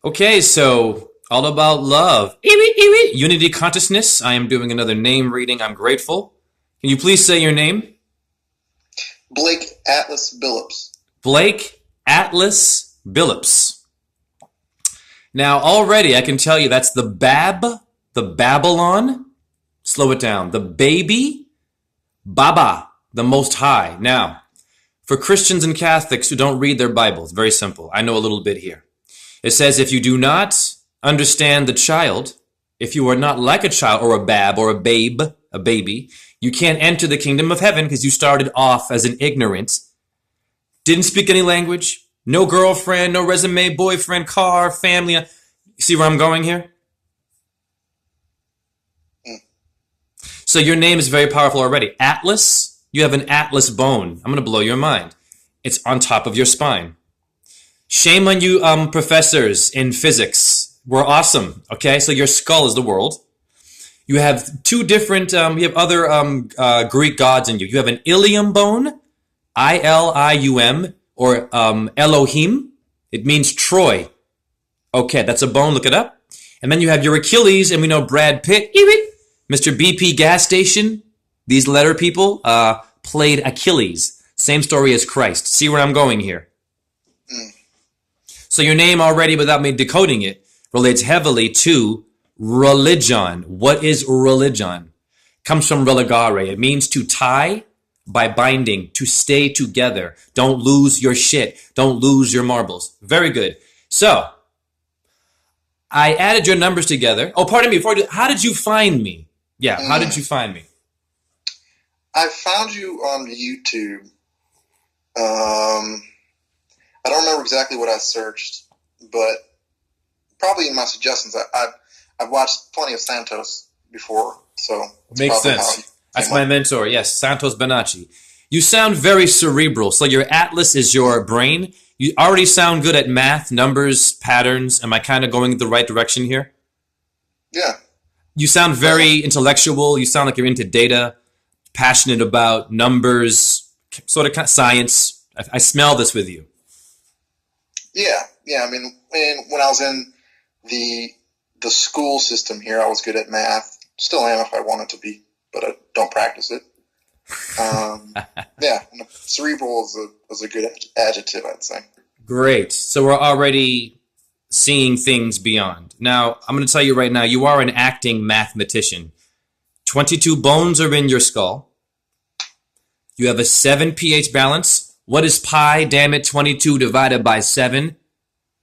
Okay, so all about love. Unity consciousness. I am doing another name reading. I'm grateful. Can you please say your name? Blake Atlas Billups. Blake Atlas Billups. Now, already I can tell you that's the Babylon. Slow it down. The baby, Baba, the Most High. Now, for Christians and Catholics who don't read their Bibles, very simple. I know a little bit here. It says, if you do not understand the child, if you are not like a child or a bab or a baby, you can't enter the kingdom of heaven because you started off as an ignorant, didn't speak any language, no girlfriend, no resume, boyfriend, car, family. You see where I'm going here? So your name is very powerful already. Atlas, you have an atlas bone. I'm going to blow your mind. It's on top of your spine. Shame on you, professors in physics. We're awesome, okay? So your skull is the world. You have two different, you have other Greek gods in you. You have an ilium bone, I-L-I-U-M, or Elohim. It means Troy. Okay, that's a bone, look it up. And then you have your Achilles, and we know Brad Pitt, Mr. BP gas station. These letter people played Achilles. Same story as Christ. See where I'm going here? So your name already, without me decoding it, relates heavily to religion. What is religion? Comes from religare. It means to tie by binding, to stay together. Don't lose your shit. Don't lose your marbles. Very good. So, I added your numbers together. Oh, pardon me. How did you find me? Yeah, how did you find me? I found you on YouTube. I don't remember exactly what I searched, but probably in my suggestions, I've watched plenty of Santos before, so makes sense. That's my mentor. Yes, Santos Bonacci. You sound very cerebral. So your atlas is your brain. You already sound good at math, numbers, patterns. Am I kind of going the right direction here? Yeah. You sound very intellectual. You sound like you're into data, passionate about numbers, sort of science. I smell this with you. Yeah. I mean, when I was in the school system here, I was good at math. Still am if I wanted to be, but I don't practice it. Yeah, cerebral is a good adjective, I'd say. Great. So we're already seeing things beyond. Now, I'm going to tell you right now, you are an acting mathematician. 22 bones are in your skull. You have a 7 pH balance. What is pi, damn it, 22 divided by 7?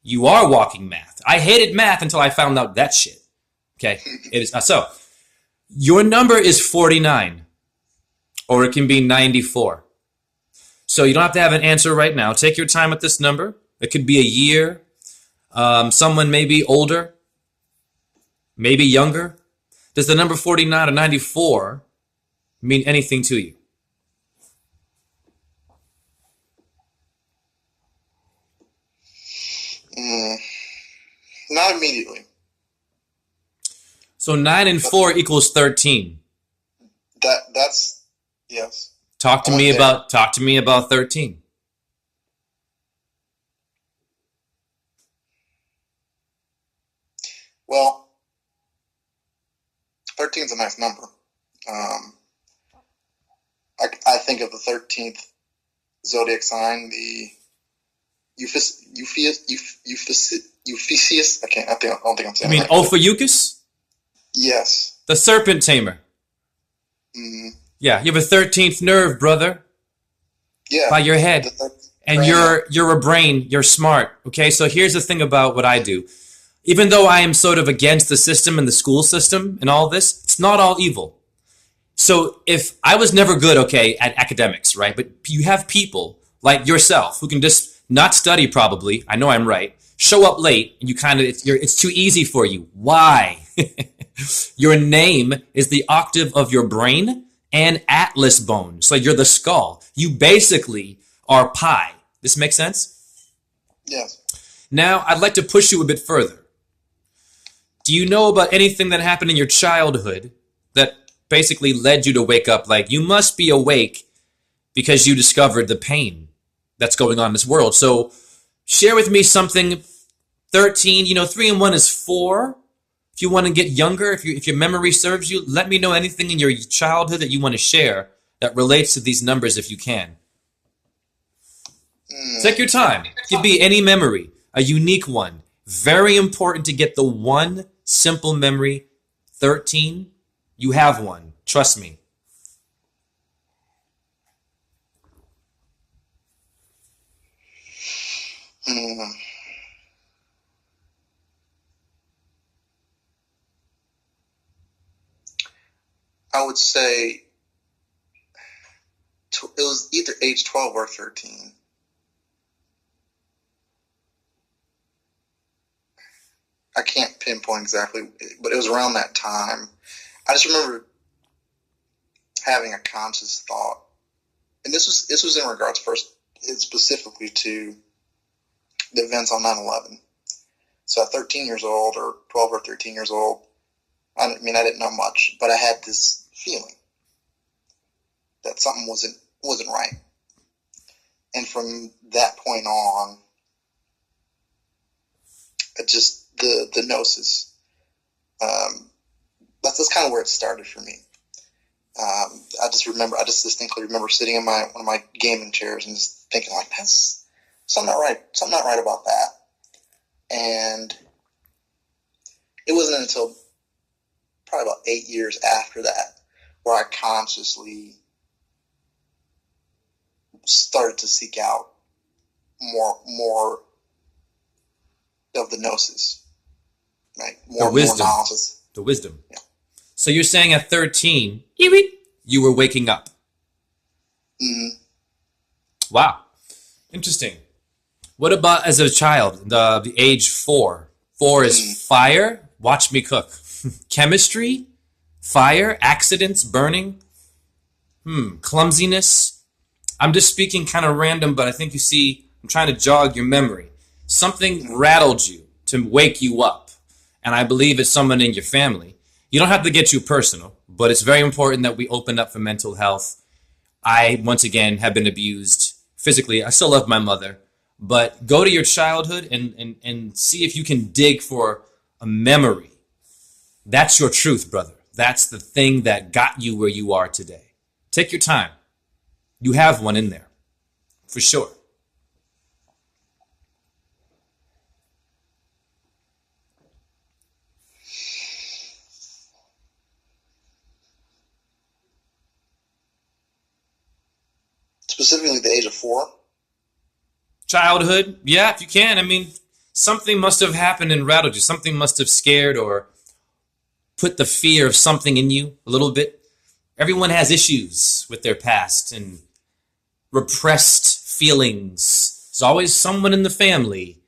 You are walking math. I hated math until I found out that shit. Okay? It is so, your number is 49. Or it can be 94. So you don't have to have an answer right now. Take your time with this number. It could be a year. Someone may be older. Maybe younger. Does the number 49 or 94 mean anything to you? Not immediately. So 9 and 4 equals 13. That's yes. Talk to me about 13. Well, 13 is a nice number. I think of the 13th zodiac sign, the Euphesius. I don't think I'm saying. You mean Ophiuchus? Yes. The serpent tamer. Mm-hmm. Yeah, you have a 13th nerve, brother. Yeah. By your head. And you're a brain, you're smart. Okay, so here's the thing about what I do. Even though I am sort of against the system and the school system and all this, it's not all evil. So if I was never good, okay, at academics, right? But you have people like yourself who can just not study probably, I know I'm right, show up late, and you kind of, it's too easy for you. Why? Your name is the octave of your brain and atlas bone. So you're the skull. You basically are pi. This makes sense? Yes. Now, I'd like to push you a bit further. Do you know about anything that happened in your childhood that basically led you to wake up like, you must be awake because you discovered the pain that's going on in this world? So share with me something 13, 3 and 1 is 4. If you want to get younger, if your memory serves you, let me know anything in your childhood that you want to share that relates to these numbers if you can. Take your time. It could be any memory, a unique one. Very important to get the one simple memory. 13, you have one. Trust me. I would say it was either age 12 or 13. I can't pinpoint exactly, but it was around that time. I just remember having a conscious thought, and this was in regards specifically to the events on 9/11. So at 13 years old, or 12 or 13 years old, I didn't know much, but I had this feeling that something wasn't right. And from that point on, the gnosis, that's kind of where it started for me. I just distinctly remember sitting in one of my gaming chairs and just thinking, like, that's something not right about that. And it wasn't until probably about 8 years after that where I consciously started to seek out more of the gnosis, right? More analysis. The wisdom. Yeah. So you're saying at 13, you were waking up. Mm-hmm. Wow. Interesting. What about as a child, the age 4? 4 is fire. Watch me cook. Chemistry, fire, accidents, burning, clumsiness. I'm just speaking kind of random, but I think you see, I'm trying to jog your memory. Something rattled you to wake you up, and I believe it's someone in your family. You don't have to get too personal, but it's very important that we open up for mental health. I, once again, have been abused physically. I still love my mother, but go to your childhood and see if you can dig for a memory. That's your truth, brother. That's the thing that got you where you are today. Take your time. You have one in there, for sure. Specifically the age of 4? Childhood, yeah, if you can. Something must have happened and rattled you. Something must have scared or put the fear of something in you a little bit. Everyone has issues with their past and repressed feelings. There's always someone in the family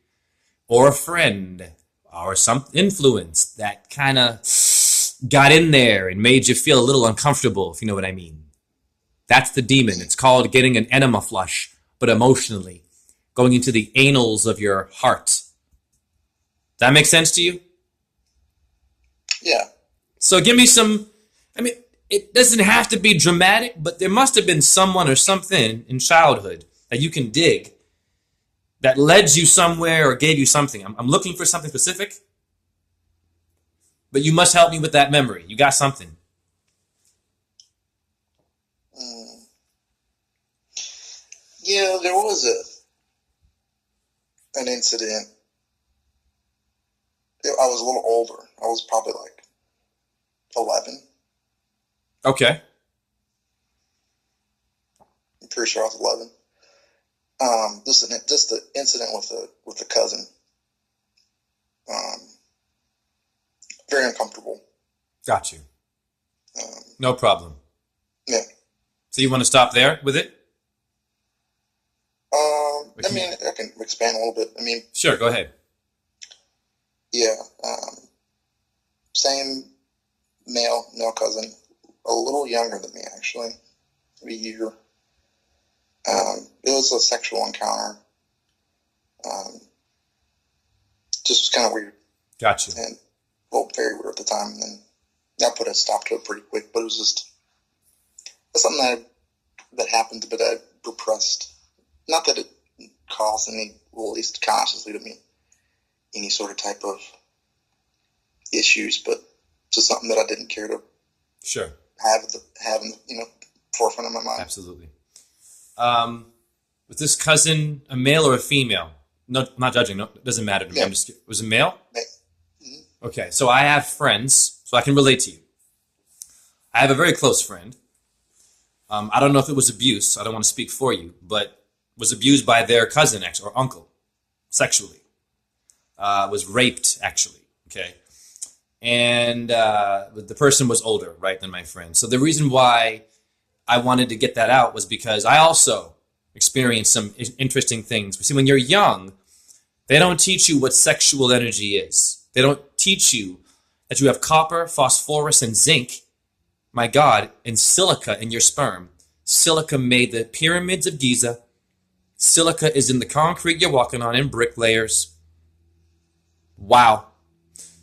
or a friend or some influence that kind of got in there and made you feel a little uncomfortable, if you know what I mean. That's the demon. It's called getting an enema flush, but emotionally, going into the anals of your heart. Does that make sense to you? Yeah. So give me some, it doesn't have to be dramatic, but there must have been someone or something in childhood that you can dig that led you somewhere or gave you something. I'm looking for something specific, but you must help me with that memory. You got something. Yeah, there was an incident. I was a little older. I was probably like 11. Okay. I'm pretty sure I was 11. Just the incident with a cousin. Very uncomfortable. Got you. No problem. Yeah. So you want to stop there with it? I can expand a little bit. Sure, go ahead. Yeah. Same male cousin, a little younger than me, actually, maybe a year. It was a sexual encounter. Just was kind of weird. Gotcha. And, very weird at the time. And then I put a stop to it pretty quick, but it was just something that happened, but I repressed. Not that it caused any, well, at least consciously to me, any sort of type of issues, but just something that I didn't care to Sure. have in the forefront of my mind. Absolutely. Was this cousin a male or a female? No, I'm not judging. No, it doesn't matter to me. Yeah. Was it male? Mm-hmm. Okay, so I have friends, so I can relate to you. I have a very close friend. I don't know if it was abuse. I don't want to speak for you, but was abused by their cousin or uncle sexually. Was raped, actually. Okay. And the person was older, right, than my friend. So the reason why I wanted to get that out was because I also experienced some interesting things. See, when you're young, they don't teach you what sexual energy is. They don't teach you that you have copper, phosphorus, and zinc, my God, and silica in your sperm. Silica made the pyramids of Giza. Silica is in the concrete you're walking on in brick layers. Wow.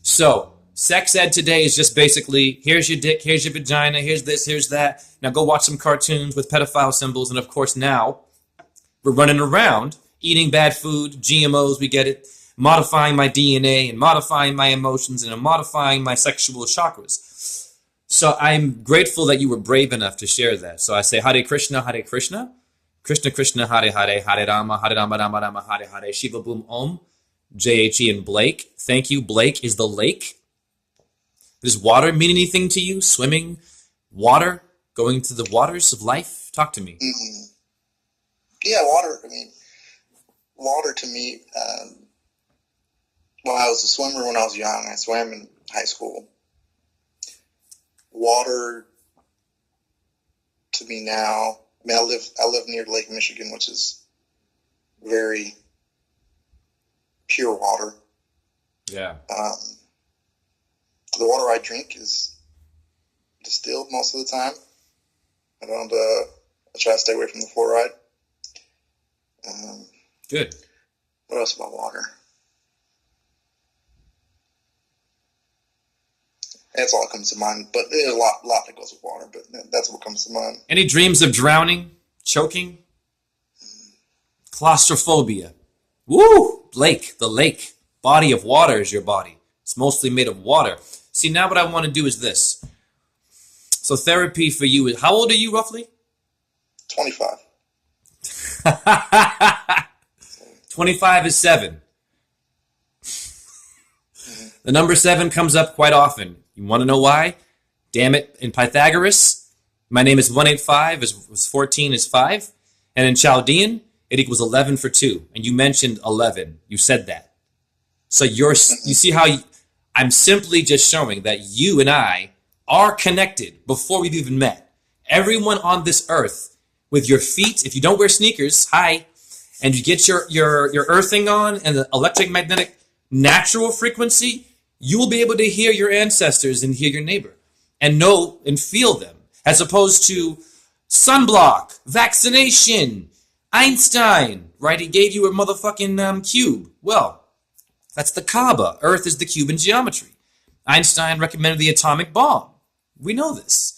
So, sex ed today is just basically, here's your dick, here's your vagina, here's this, here's that. Now go watch some cartoons with pedophile symbols. And of course now, we're running around eating bad food, GMOs, we get it, modifying my DNA and modifying my emotions and modifying my sexual chakras. So I'm grateful that you were brave enough to share that. So I say Hare Krishna, Krishna Krishna, Hare Hare, Hare Rama, Rama Rama, Hare Hare, Shiva Boom Om, JHE and Blake. Thank you. Blake is the lake. Does water mean anything to you? Swimming, water, going to the waters of life? Talk to me. Mm-hmm. Yeah, water. I mean, water to me. Well, I was a swimmer when I was young. I swam in high school. Water to me now. I mean, I live near Lake Michigan, which is very pure water. Yeah. The water I drink is distilled most of the time. I try to stay away from the fluoride. Good. What else about water? That's all that comes to mind. But there's a lot that goes with water, but that's what comes to mind. Any dreams of drowning, choking, claustrophobia? Woo! Blake, the lake. Body of water is your body. It's mostly made of water. See, now what I want to do is this. So therapy for you is, how old are you roughly? 25. 25 is 7. The number 7 comes up quite often. You want to know why? Damn it, in Pythagoras, my name is 185, is 14 is 5. And in Chaldean, it equals 11 for 2. And you mentioned 11. You said that. So you see how I'm simply just showing that you and I are connected before we've even met. Everyone on this earth, with your feet, if you don't wear sneakers, hi, and you get your earthing on and the electromagnetic natural frequency, you will be able to hear your ancestors and hear your neighbor and know and feel them, as opposed to sunblock, vaccination, Einstein, right? He gave you a motherfucking cube. Well, that's the Kaaba. Earth is the Cuban geometry. Einstein recommended the atomic bomb. We know this.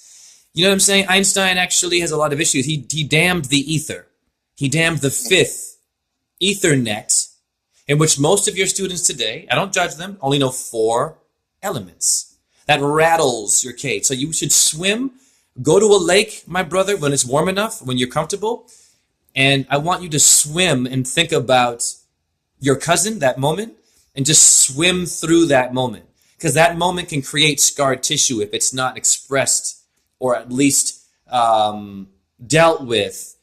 You know what I'm saying? Einstein actually has a lot of issues. He damned the ether. He damned the 5th Ethernet, in which most of your students today, I don't judge them, only know 4 elements. That rattles your cage. So you should swim, go to a lake, my brother, when it's warm enough, when you're comfortable, and I want you to swim and think about your cousin, that moment, and just swim through that moment. Because that moment can create scarred tissue if it's not expressed or at least dealt with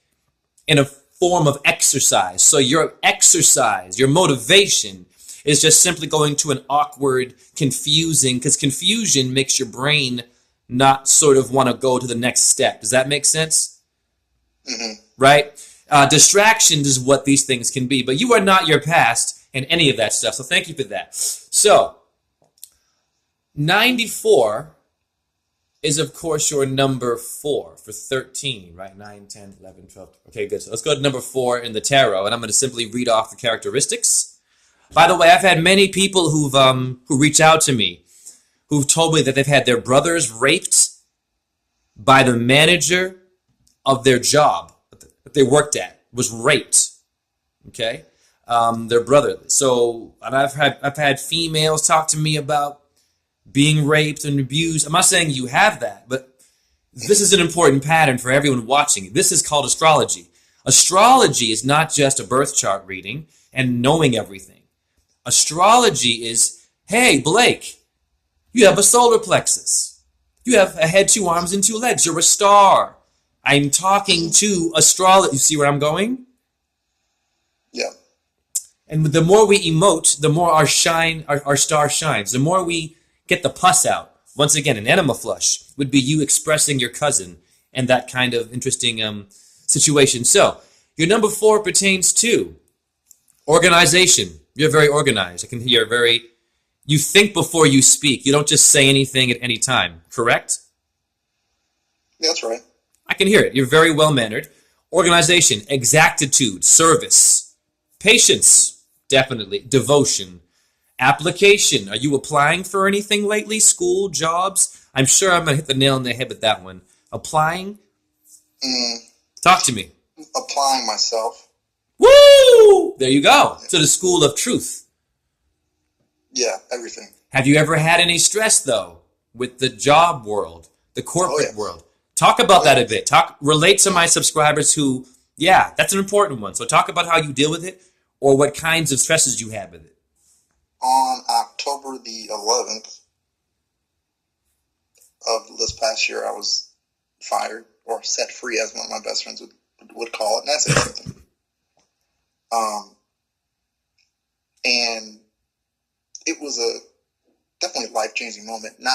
in a form of exercise. So your exercise, your motivation is just simply going to an awkward, confusing, because confusion makes your brain not sort of want to go to the next step. Does that make sense? Mm-hmm. Right? Distractions is what these things can be, but you are not your past and any of that stuff. So thank you for that. So 94 is, of course, your number 4 for 13, right? 9, 10, 11, 12. Okay, good. So let's go to number 4 in the tarot, and I'm going to simply read off the characteristics. By the way, I've had many people who reach out to me who've told me that they've had their brothers raped by the manager of their job that they worked at, was raped. Okay? their brother. So, and I've had females talk to me about being raped and abused. I'm not saying you have that, but this is an important pattern for everyone watching. This is called astrology. Astrology is not just a birth chart reading and knowing everything. Astrology is, hey, Blake, you have a solar plexus. You have a head, 2 arms, and 2 legs. You're a star. I'm talking to astrology. You see where I'm going? Yeah. And the more we emote, the more our star shines. The more we get the pus out. Once again, an enema flush would be you expressing your cousin and that kind of interesting situation. So, your number 4 pertains to organization. You're very organized. I can hear you think before you speak. You don't just say anything at any time, correct? Yeah, that's right. I can hear it. You're very well-mannered. Organization, exactitude, service, patience, definitely, devotion, application. Are you applying for anything lately? School, jobs? I'm sure I'm going to hit the nail on the head with that one. Applying? Talk to me. Applying myself. Woo! There you go. To the school of truth. Yeah, everything. Have you ever had any stress, though, with the job world, the corporate world? Talk about that a bit. Relate to my subscribers who, yeah, that's an important one. So talk about how you deal with it or what kinds of stresses you have with it. On October the 11th of this past year, I was fired or set free, as one of my best friends would call it, and that's everything. And it was a definitely life-changing moment. And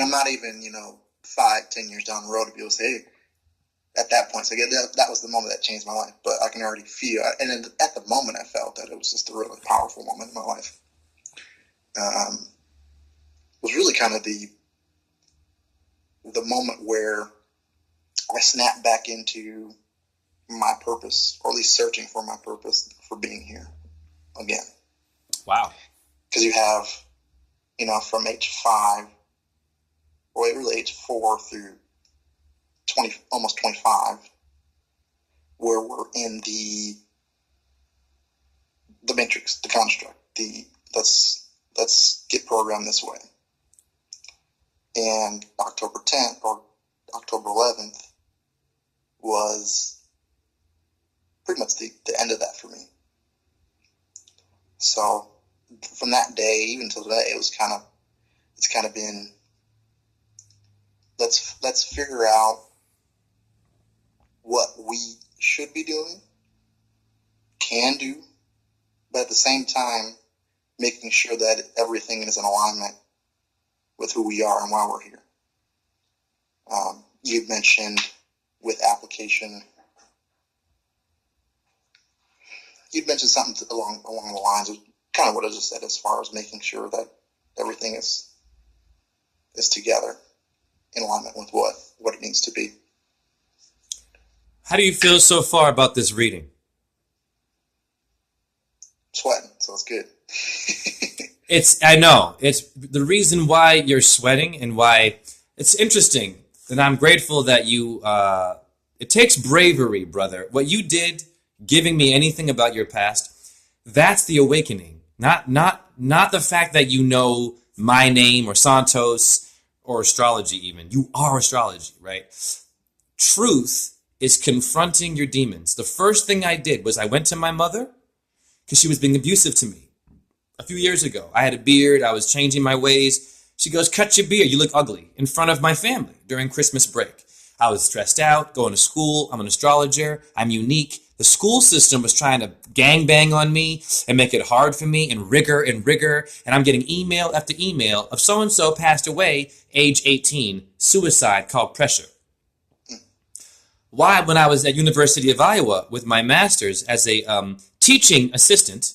I'm not even 5-10 years down the road to be able to say, hey, at that point, so again, that was the moment that changed my life. But I can already feel, and at the moment, I felt that it was just a really powerful moment in my life. It was really kind of the moment where I snapped back into my purpose, or at least searching for my purpose for being here again. Wow. Because you have, from age 5, or really age 4 through almost 25, where we're in the matrix, the construct, let's get programmed this way. And October 10th or October 11th was pretty much the end of that for me. So from that day even till today, it's kind of been, let's figure out what we should be doing, can do, but at the same time, making sure that everything is in alignment with who we are and why we're here. You mentioned with application, you'd mentioned something along the lines of kind of what I just said, as far as making sure that everything is together in alignment with what it needs to be. How do you feel so far about this reading? Sweating, so it's good. I know. It's the reason why you're sweating and why it's interesting. And I'm grateful that you, it takes bravery, brother. What you did, giving me anything about your past, that's the awakening. Not the fact that you know my name or Santos or astrology even. You are astrology, right? Truth is confronting your demons. The first thing I did was I went to my mother because she was being abusive to me. A few years ago, I had a beard. I was changing my ways. She goes, cut your beard. You look ugly, in front of my family during Christmas break. I was stressed out, going to school. I'm an astrologer. I'm unique. The school system was trying to gangbang on me and make it hard for me and rigor. And I'm getting email after email of so-and-so passed away, age 18, suicide called pressure. Why, when I was at University of Iowa with my master's as a teaching assistant,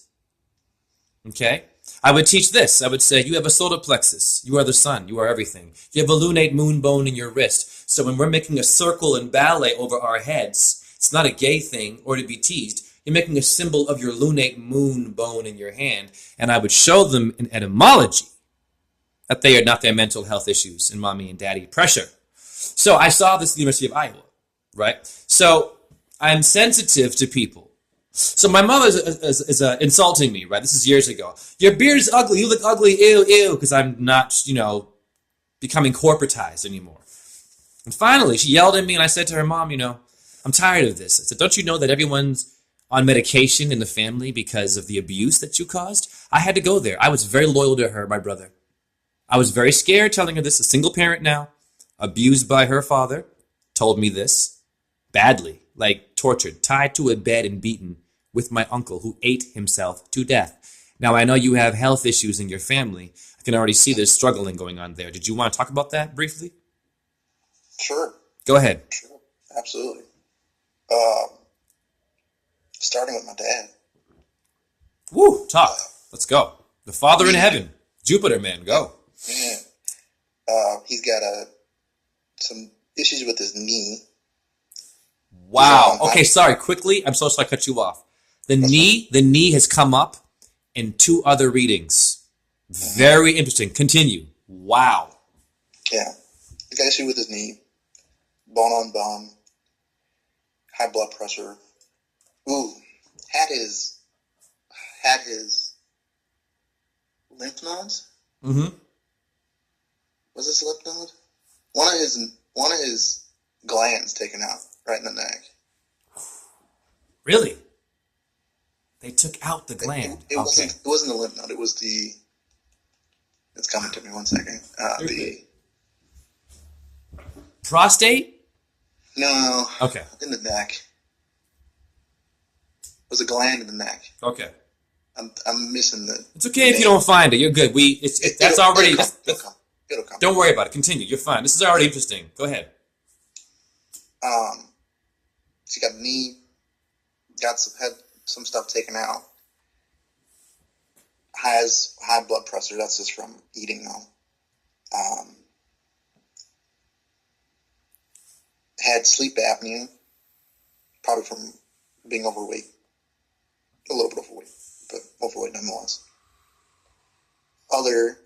okay, I would teach this. I would say, you have a solar plexus. You are the sun. You are everything. You have a lunate moon bone in your wrist. So when we're making a circle in ballet over our heads, it's not a gay thing or to be teased. You're making a symbol of your lunate moon bone in your hand. And I would show them in etymology that they are not their mental health issues and mommy and daddy pressure. So I saw this at the University of Iowa, right? So I'm sensitive to people So my mother is insulting me, right? This is years ago. Your beard is ugly. You look ugly. Ew, ew. Because I'm not, becoming corporatized anymore. And finally, she yelled at me, and I said to her, Mom, I'm tired of this. I said, don't you know that everyone's on medication in the family because of the abuse that you caused? I had to go there. I was very loyal to her, my brother. I was very scared telling her this. A single parent now, abused by her father, told me this badly, like tortured, tied to a bed and beaten with my uncle who ate himself to death. Now, I know you have health issues in your family. I can already see there's struggling going on there. Did you want to talk about that briefly? Sure. Go ahead. Sure. Absolutely. Starting with my dad. Woo, talk. Let's go. The Father in heaven. Jupiter, man, go. Yeah. He's got some issues with his knee. Wow. Okay, sorry. Quickly, I'm so sorry I cut you off. The knee has come up in 2 other readings. Very interesting. Continue. Wow. Yeah. He's got issue with his knee. Bone on bone. High blood pressure. Ooh. Had his lymph nodes? Mm-hmm. Was this lymph node? One of his glands taken out right in the neck. Really? They took out the gland. It wasn't the lymph node. It was the. It's coming to me. 1 second. The prostate? No. Okay. In the neck. It was a gland in the neck. Okay. I'm missing the. It's okay if you don't find it. You're good. It'll come. Don't worry about it. Continue. You're fine. This is already interesting. Go ahead. She got knee. Had some stuff taken out. Has high blood pressure. That's just from eating though. Had sleep apnea, probably from being overweight. A little bit overweight, but overweight nonetheless. Other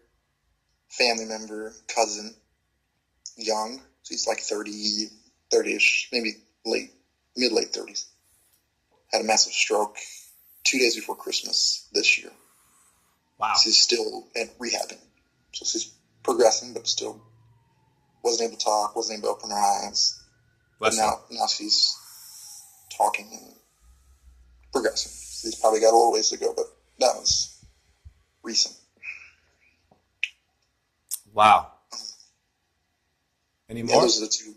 family member, cousin, young, so he's like 30-ish, maybe mid-late 30s. Had a massive stroke 2 days before Christmas this year. Wow. She's still rehabbing. So she's progressing, but still wasn't able to talk, wasn't able to open her eyes. But now she's talking and progressing. She's probably got a little ways to go, but that was recent. Wow. Any more? Yeah, those are the 2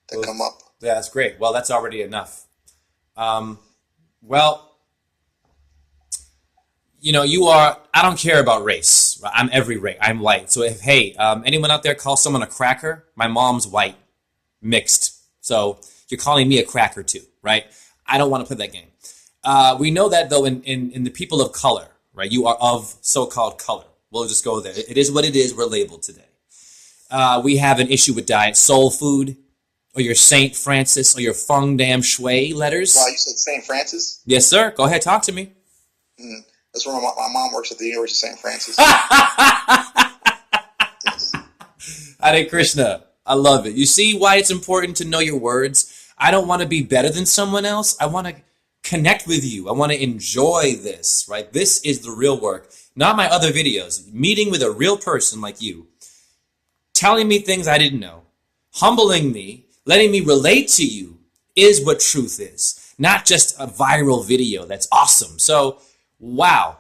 that come up. Yeah, that's great. Well, that's already enough. Well, I don't care about race. I'm every race. I'm white. So if, anyone out there calls someone a cracker, my mom's white, mixed. So you're calling me a cracker too, right? I don't want to play that game. We know that though in the people of color, right? You are of so-called color. We'll just go there. It is what it is. We're labeled today. We have an issue with diet. Soul food, or your Saint Francis, or your Feng Dam Shui letters. Wow, you said St. Francis? Yes, sir. Go ahead. Talk to me. That's where my mom works at the University of St. Francis. Yes. Hare Krishna. I love it. You see why it's important to know your words? I don't want to be better than someone else. I want to connect with you. I want to enjoy this, right? This is the real work, not my other videos. Meeting with a real person like you, telling me things I didn't know, humbling me, letting me relate to you is what truth is, not just a viral video. That's awesome. So, wow.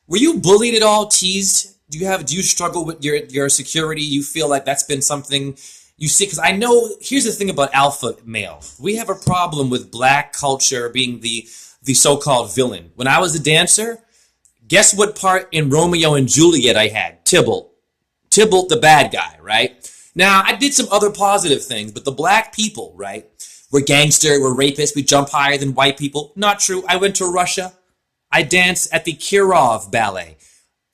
Were you bullied at all, teased? Do you struggle with your security? You feel like that's been something you see? Because I know, here's the thing about alpha male. We have a problem with black culture being the so-called villain. When I was a dancer, guess what part in Romeo and Juliet I had? Tybalt. Tybalt, the bad guy, right? Now, I did some other positive things, but the black people, right? We're gangster, we're rapists, we jump higher than white people. Not true. I went to Russia. I danced at the Kirov Ballet.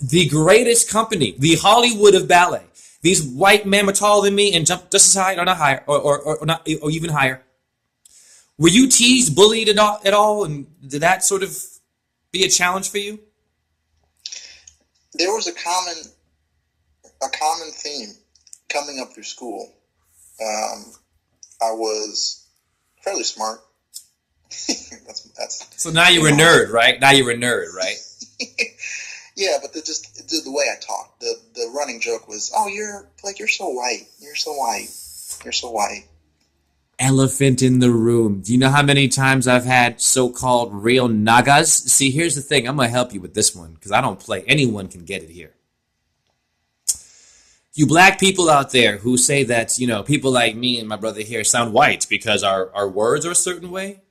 The greatest company, the Hollywood of ballet. These white men were taller than me and jumped just as high, or not higher, or not, or even higher. Were you teased, bullied at all, and did that sort of be a challenge for you? There was a common theme coming up through school. I was fairly smart, that's. So now you're a nerd, right? Now you're a nerd, right? Yeah, but the way I talk, the running joke was, "Oh, you're so white. You're so white. You're so white." Elephant in the room. Do you know how many times I've had so-called real nagas? See, here's the thing. I'm going to help you with this one because I don't play. Anyone can get it here. You black people out there who say that, you know, people like me and my brother here sound white because our words are a certain way.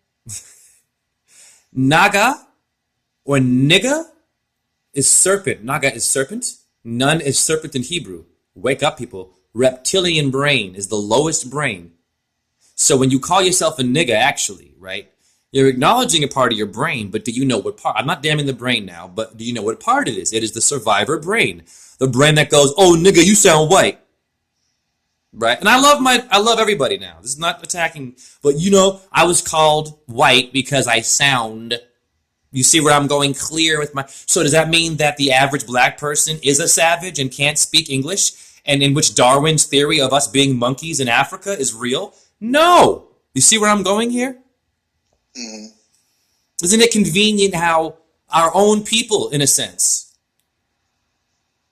Naga or nigga is serpent. Naga is serpent. Nun is serpent in Hebrew. Wake up, people. Reptilian brain is the lowest brain. So when you call yourself a nigga, actually, right, you're acknowledging a part of your brain, but do you know what part? I'm not damning the brain now, but do you know what part it is? It is the survivor brain. The brain that goes, oh, nigga, you sound white. Right? And I love everybody now. This is not attacking, but you know, I was called white because I sound, you see where I'm going clear with my, so does that mean that the average black person is a savage and can't speak English? And in which Darwin's theory of us being monkeys in Africa is real? No. You see where I'm going here? Mm-hmm. Isn't it convenient how our own people, in a sense,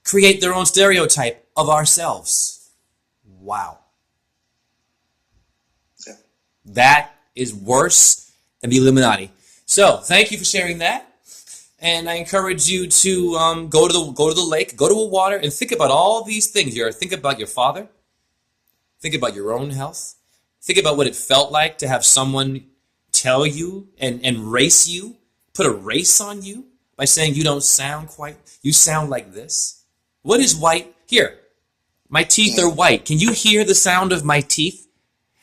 create their own stereotype of ourselves? Wow. Yeah. That is worse than the Illuminati. So, thank you for sharing that. And I encourage you to go to the lake, go to a water, and think about all these things here. Think about your father. Think about your own health. Think about what it felt like to have someone tell you and race you, put a race on you by saying you don't sound quite, you sound like this. What is white? Here, my teeth are white. Can you hear the sound of my teeth?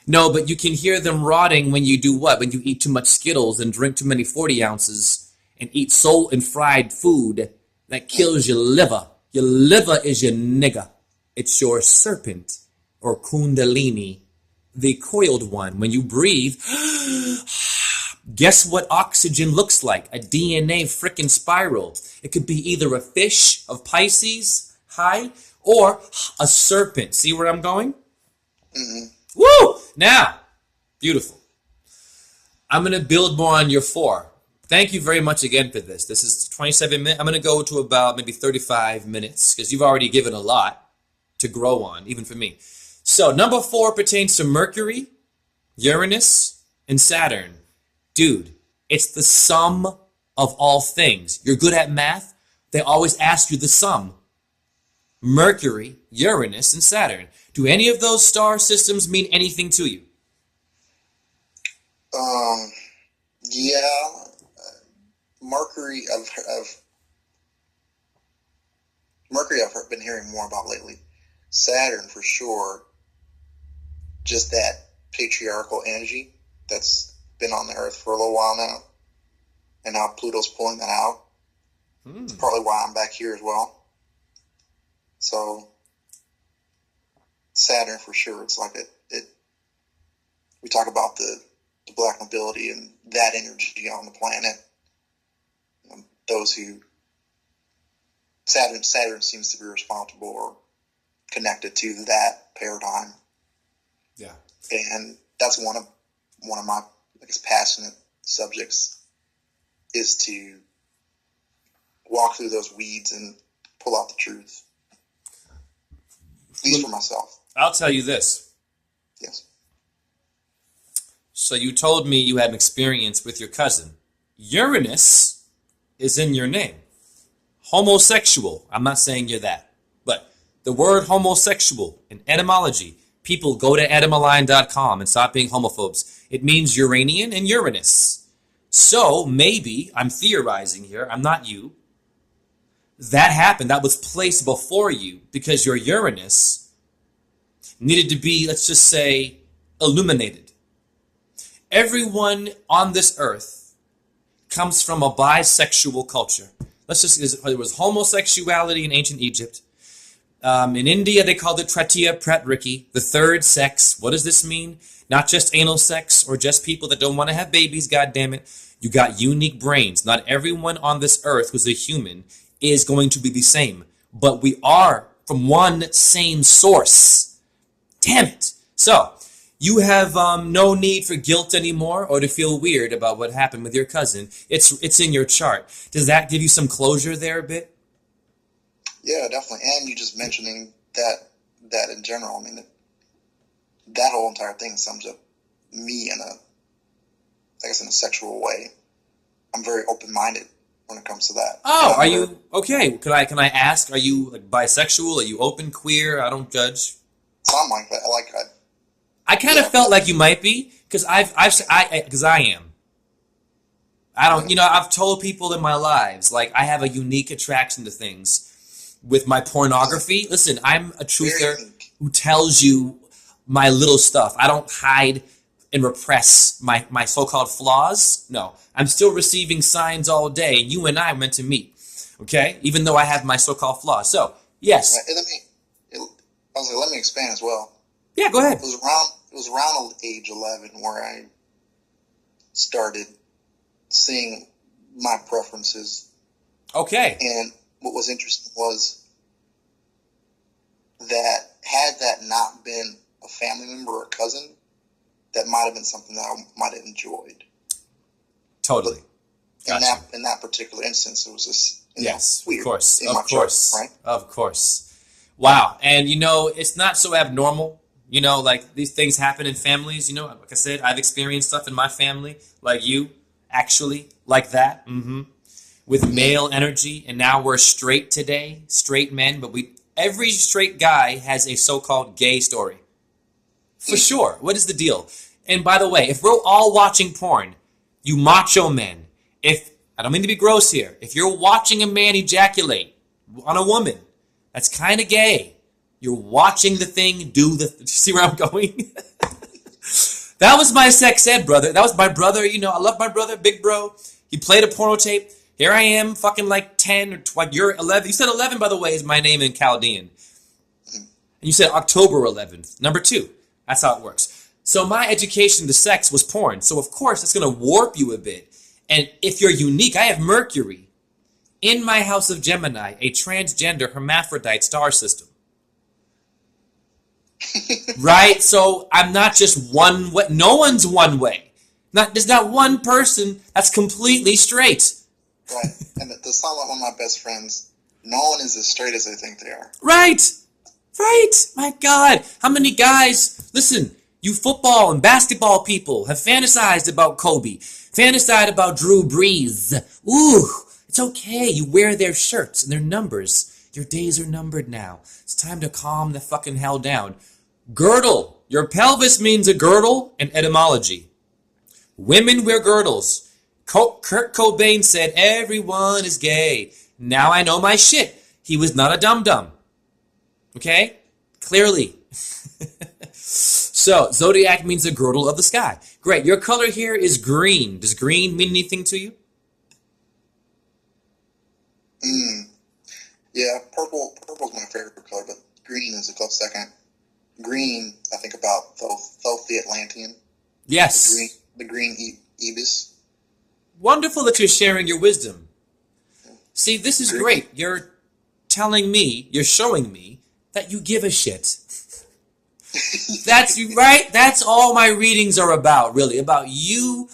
No, but you can hear them rotting when you do what? When you eat too much Skittles and drink too many 40 ounces and eat salt and fried food that kills your liver. Your liver is your nigger. It's your serpent or kundalini. The coiled one. When you breathe, guess what oxygen looks like? A DNA frickin' spiral. It could be either a fish of Pisces, high, or a serpent. See where I'm going? Mm-hmm. Woo! Now, beautiful. I'm going to build more on your 4. Thank you very much again for this. This is 27 minutes. I'm going to go to about maybe 35 minutes because you've already given a lot to grow on, even for me. So, number 4 pertains to Mercury, Uranus, and Saturn. Dude, it's the sum of all things. You're good at math? They always ask you the sum. Mercury, Uranus, and Saturn. Do any of those star systems mean anything to you? Yeah. Mercury, I've been hearing more about lately. Saturn, for sure. Just that patriarchal energy that's been on the earth for a little while now. And now Pluto's pulling that out. It's probably why I'm back here as well. So, Saturn for sure. It's like we talk about the black nobility and that energy on the planet. Those who, Saturn seems to be responsible or connected to that paradigm. Yeah. And that's one of my, I guess, passionate subjects is to walk through those weeds and pull out the truth. At least for myself. I'll tell you this. Yes. So you told me you had an experience with your cousin. Uranus is in your name. Homosexual. I'm not saying you're that. But the word homosexual in etymology, people go to etymoline.com and stop being homophobes. It means Uranian and Uranus. So maybe, I'm theorizing here, I'm not you, that happened, that was placed before you because your Uranus needed to be, let's just say, illuminated. Everyone on this earth comes from a bisexual culture. There was homosexuality in ancient Egypt. In India, they called it Tritiya Pratriki, the third sex. What does this mean? Not just anal sex or just people that don't want to have babies, goddammit. You got unique brains. Not everyone on this earth who's a human is going to be the same. But we are from one same source. Damn it. So, You have no need for guilt anymore or to feel weird about what happened with your cousin. It's in your chart. Does that give you some closure there a bit? Yeah, definitely. And you just mentioning that in general, I mean, that whole entire thing sums up me I guess in a sexual way. I'm very open-minded when it comes to that. Oh, are you okay? Can I ask? Are you like bisexual? Are you open, queer? I don't judge. Something like that. I kind of felt like you might be because because I am. I don't, I've told people in my lives, like, I have a unique attraction to things with my pornography. Listen, I'm a truther who tells you my little stuff. I don't hide and repress my so-called flaws. No, I'm still receiving signs all day, and you and I are meant to meet, okay? Even though I have my so-called flaws. So, yes. Let me expand as well. Yeah, go ahead. It was around age 11 where I started seeing my preferences. Okay. And what was interesting was that had that not been a family member or a cousin, that might have been something that I might have enjoyed. Totally. Gotcha. In that particular instance, it was just weird. Of course. Right? Of course. Wow. And it's not so abnormal. Like these things happen in families. Like I said, I've experienced stuff in my family, like you, actually, like that, with male energy. And now we're straight today, straight men. But every straight guy has a so-called gay story. For sure. What is the deal? And by the way, if we're all watching porn, you macho men, I don't mean to be gross here, if you're watching a man ejaculate on a woman, that's kind of gay. You're watching the thing see where I'm going? That was my sex ed brother. That was my brother. I love my brother, big bro. He played a porno tape. Here I am, fucking like 10 or 12. You're 11. You said 11, by the way, is my name in Chaldean. And you said October 11th, number 2. That's how it works. So my education to sex was porn. So of course, it's going to warp you a bit. And if you're unique, I have Mercury in my house of Gemini, a transgender hermaphrodite star system. Right? So I'm not just one way. No one's one way. There's not one person that's completely straight. Right. And to sound like one of my best friends, no one is as straight as they think they are. Right. My God. How many guys, listen, you football and basketball people have fantasized about Kobe, fantasized about Drew Brees. Ooh, it's okay. You wear their shirts and their numbers. Your days are numbered now. It's time to calm the fucking hell down. Girdle. Your pelvis means a girdle in etymology. Women wear girdles. Kurt Cobain said, everyone is gay. Now I know my shit. He was not a dum-dum. Okay? Clearly. So, zodiac means the girdle of the sky. Great. Your color here is green. Does green mean anything to you? Yeah, purple's my favorite color, but green is a close second. Green, I think about Thoth the Atlantean. Yes. The green ibis. Wonderful that you're sharing your wisdom. See, this is great. You're showing me that you give a shit. That's right. That's all my readings are about, really. About you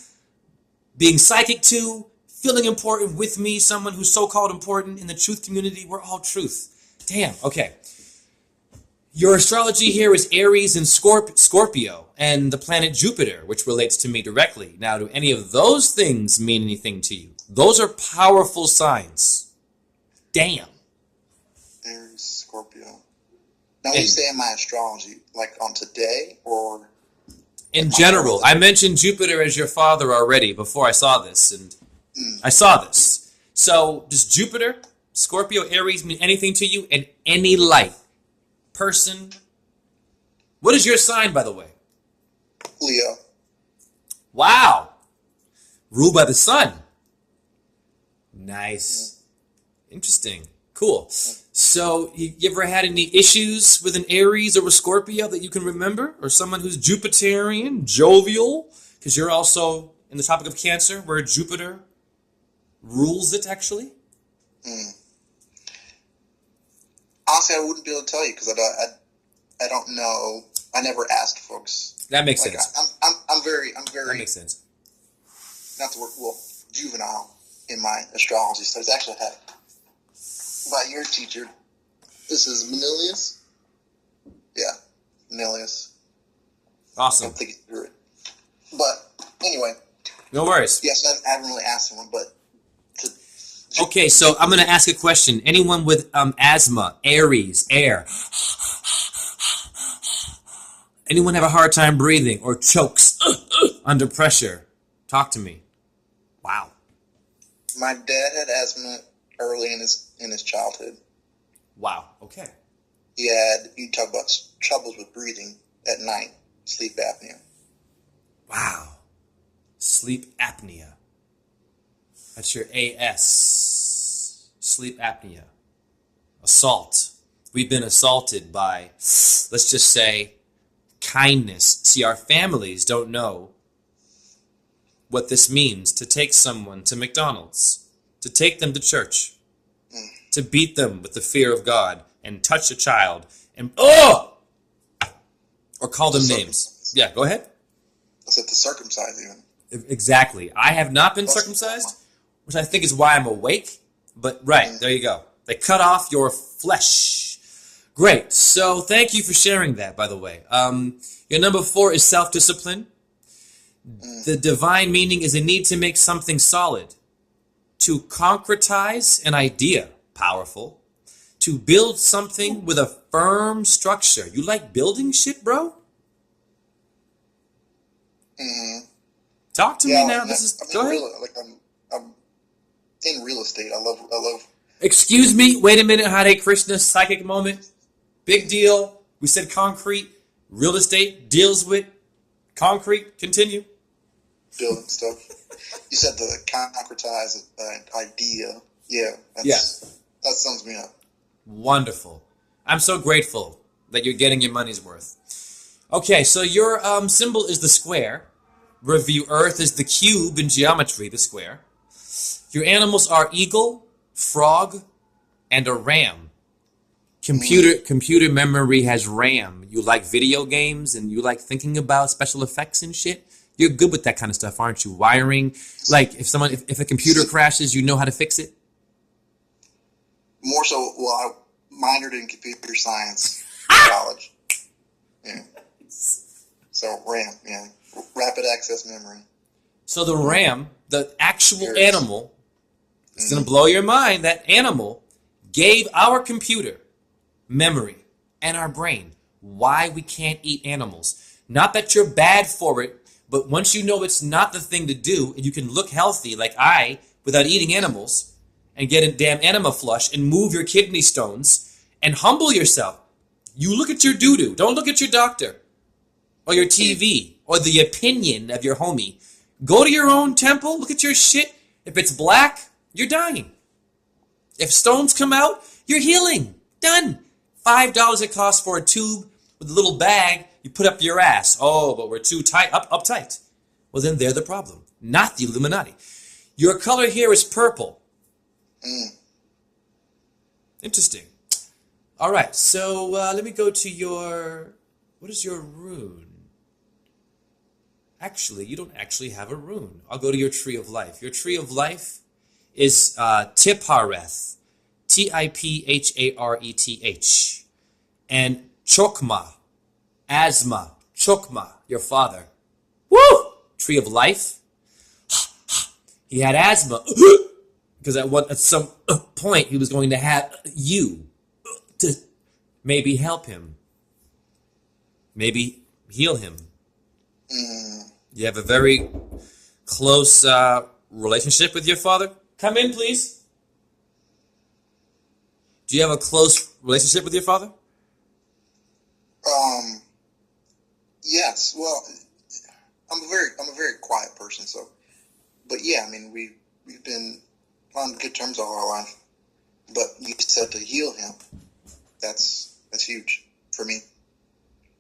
being psychic too, feeling important with me, someone who's so-called important in the truth community. We're all truth. Damn. Okay. Your astrology here is Aries and Scorpio, and the planet Jupiter, which relates to me directly. Now, do any of those things mean anything to you? Those are powerful signs. Damn. Aries, Scorpio. Now, when you say in my astrology, like on today or? In general. I mentioned Jupiter as your father already before I saw this, and I saw this. So, does Jupiter, Scorpio, Aries mean anything to you in any light? Person? What is your sign, by the way? Leo. Wow. Ruled by the sun. Nice. Interesting. Cool. So, you ever had any issues with an Aries or a Scorpio that you can remember? Or someone who's Jupiterian, jovial? Because you're also in the topic of Cancer, where Jupiter rules it, actually? Honestly, I wouldn't be able to tell you because I don't know. I never asked folks That makes Like sense. I'm very That makes sense. not the word juvenile in my astrology studies. Actually, I had by your teacher. This is Manilius. Yeah, Manilius. I Awesome. don't think he threw it. But anyway, No worries. yes, I haven't really asked him, but Okay, so I'm going to ask a question. Anyone with asthma, Aries, air, anyone have a hard time breathing or chokes under pressure? Talk to me. Wow. my dad had asthma early in his childhood. Wow. Okay. You talk about troubles with breathing at night, sleep apnea. Wow. Sleep apnea. That's your AS. Sleep apnea. Assault. We've been assaulted by, let's just say, kindness. See, our families don't know what this means to take someone to McDonald's, to take them to church, to beat them with the fear of God and touch a child and, or call them names. Yeah, go ahead. I said to circumcise even. Exactly. I have not been circumcised, which I think is why I'm awake. But right, there you go. They cut off your flesh. Great. So thank you for sharing that, by the way. Your number 4 is self-discipline. The divine meaning is a need to make something solid. To concretize an idea. Powerful. To build something with a firm structure. You like building shit, bro? Mm-hmm. Talk to me now. Go ahead. I'm in real estate. I love. Excuse me. Wait a minute. Hare Krishna. Psychic moment. Big deal. We said concrete. Real estate deals with concrete. Continue. Building stuff. You said the concretize idea. Yeah. That sums me up. Wonderful. I'm so grateful that you're getting your money's worth. Okay, so your symbol is the square. Review Earth is the cube in geometry, the square. Your animals are eagle, frog, and a ram. Computer memory has RAM. You like video games and you like thinking about special effects and shit. You're good with that kind of stuff, aren't you? Wiring, like if a computer crashes, you know how to fix it. More so, I minored in computer science in college. Yeah. So RAM, yeah, rapid access memory. So the ram, the actual animal, it's going to blow your mind. That animal gave our computer memory and our brain why we can't eat animals. Not that you're bad for it, but once you know it's not the thing to do, and you can look healthy like I without eating animals and get a damn enema flush and move your kidney stones and humble yourself. You look at your doo-doo. Don't look at your doctor or your TV or the opinion of your homie. Go to your own temple. Look at your shit. If it's black, you're dying. If stones come out, you're healing. Done. $5 it costs for a tube with a little bag you put up your ass. Oh, but we're too tight, uptight. Well, then they're the problem, not the Illuminati. Your color here is purple. Interesting. All right, so let me go to your, what is your rune? Actually, you don't actually have a rune. I'll go to your tree of life. Your tree of life is Tiphareth, Tiphareth, and Chokmah, asthma, Chokmah, your father. Woo! Tree of life. He had asthma because at some point he was going to have you to maybe help him, maybe heal him. You have a very close relationship with your father? Come in, please. Do you have a close relationship with your father? Yes. Well, I'm a very quiet person, so. But yeah, I mean, we've been on good terms all our life. But you said to heal him. That's huge for me.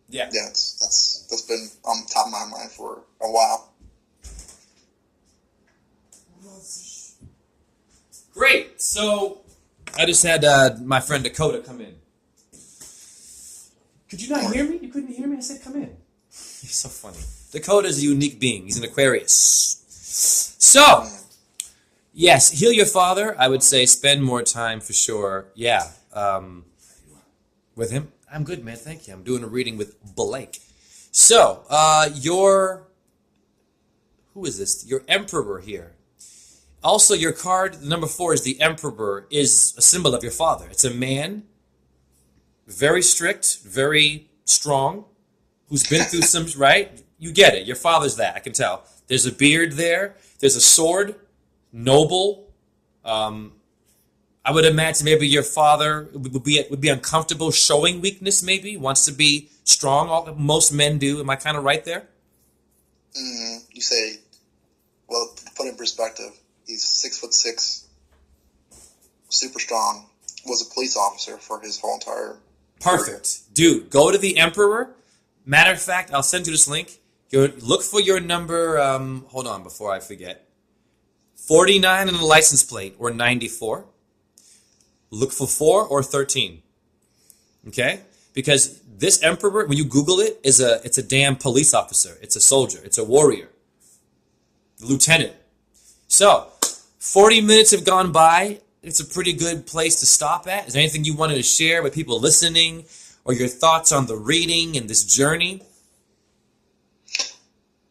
Yeah. Yeah, that's been on top of my mind for a while. Great. So I just had my friend Dakota come in. Could you not hear me? You couldn't hear me? I said come in. You're so funny. Dakota's a unique being. He's an Aquarius. So, yes, heal your father. I would say spend more time for sure. Yeah. With him. I'm good, man. Thank you. I'm doing a reading with Blake. So, who is this? Your Emperor here. Also, your card, number 4 is the Emperor, is a symbol of your father. It's a man, very strict, very strong, who's been through some, right? You get it. Your father's that, I can tell. There's a beard there. There's a sword, noble. I would imagine maybe your father would be uncomfortable showing weakness, maybe, wants to be strong. Most men do. Am I kind of right there? You say, well, to put in perspective, he's 6'6", super strong, was a police officer for his whole entire Perfect. Dude, go to the Emperor. Matter of fact, I'll send you this link. Look for your number, hold on before I forget. 49 in the license plate or 94. Look for 4 or 13. Okay? Because this Emperor, when you Google it, it's a damn police officer. It's a soldier. It's a warrior. Lieutenant. So, 40 minutes have gone by. It's a pretty good place to stop at. Is there anything you wanted to share with people listening, or your thoughts on the reading and this journey?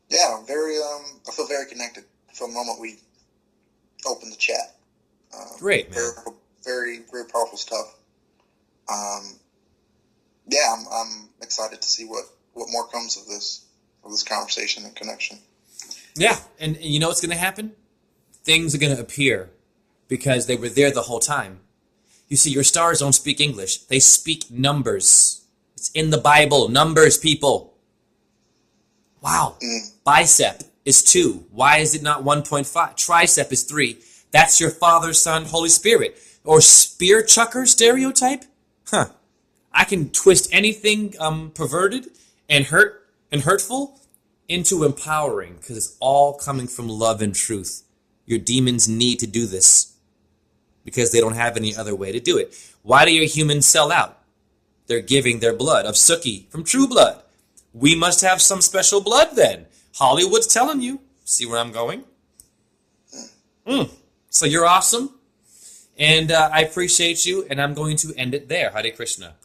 Yeah, I feel very connected from the moment we opened the chat. Great, man. Very, very powerful stuff. Yeah, I'm excited to see what more comes of this conversation and connection. Yeah, and you know what's going to happen? Things are going to appear because they were there the whole time. You see, your stars don't speak English. They speak numbers. It's in the Bible. Numbers, people. Wow. Bicep is 2. Why is it not 1.5? Tricep is 3. That's your Father, Son, Holy Spirit. Or spear chucker stereotype? Huh. I can twist anything perverted and hurtful into empowering, because it's all coming from love and truth. Your demons need to do this because they don't have any other way to do it. Why do your humans sell out? They're giving their blood of Suki from True Blood. We must have some special blood then. Hollywood's telling you. See where I'm going? So you're awesome. And I appreciate you, and I'm going to end it there. Hare Krishna.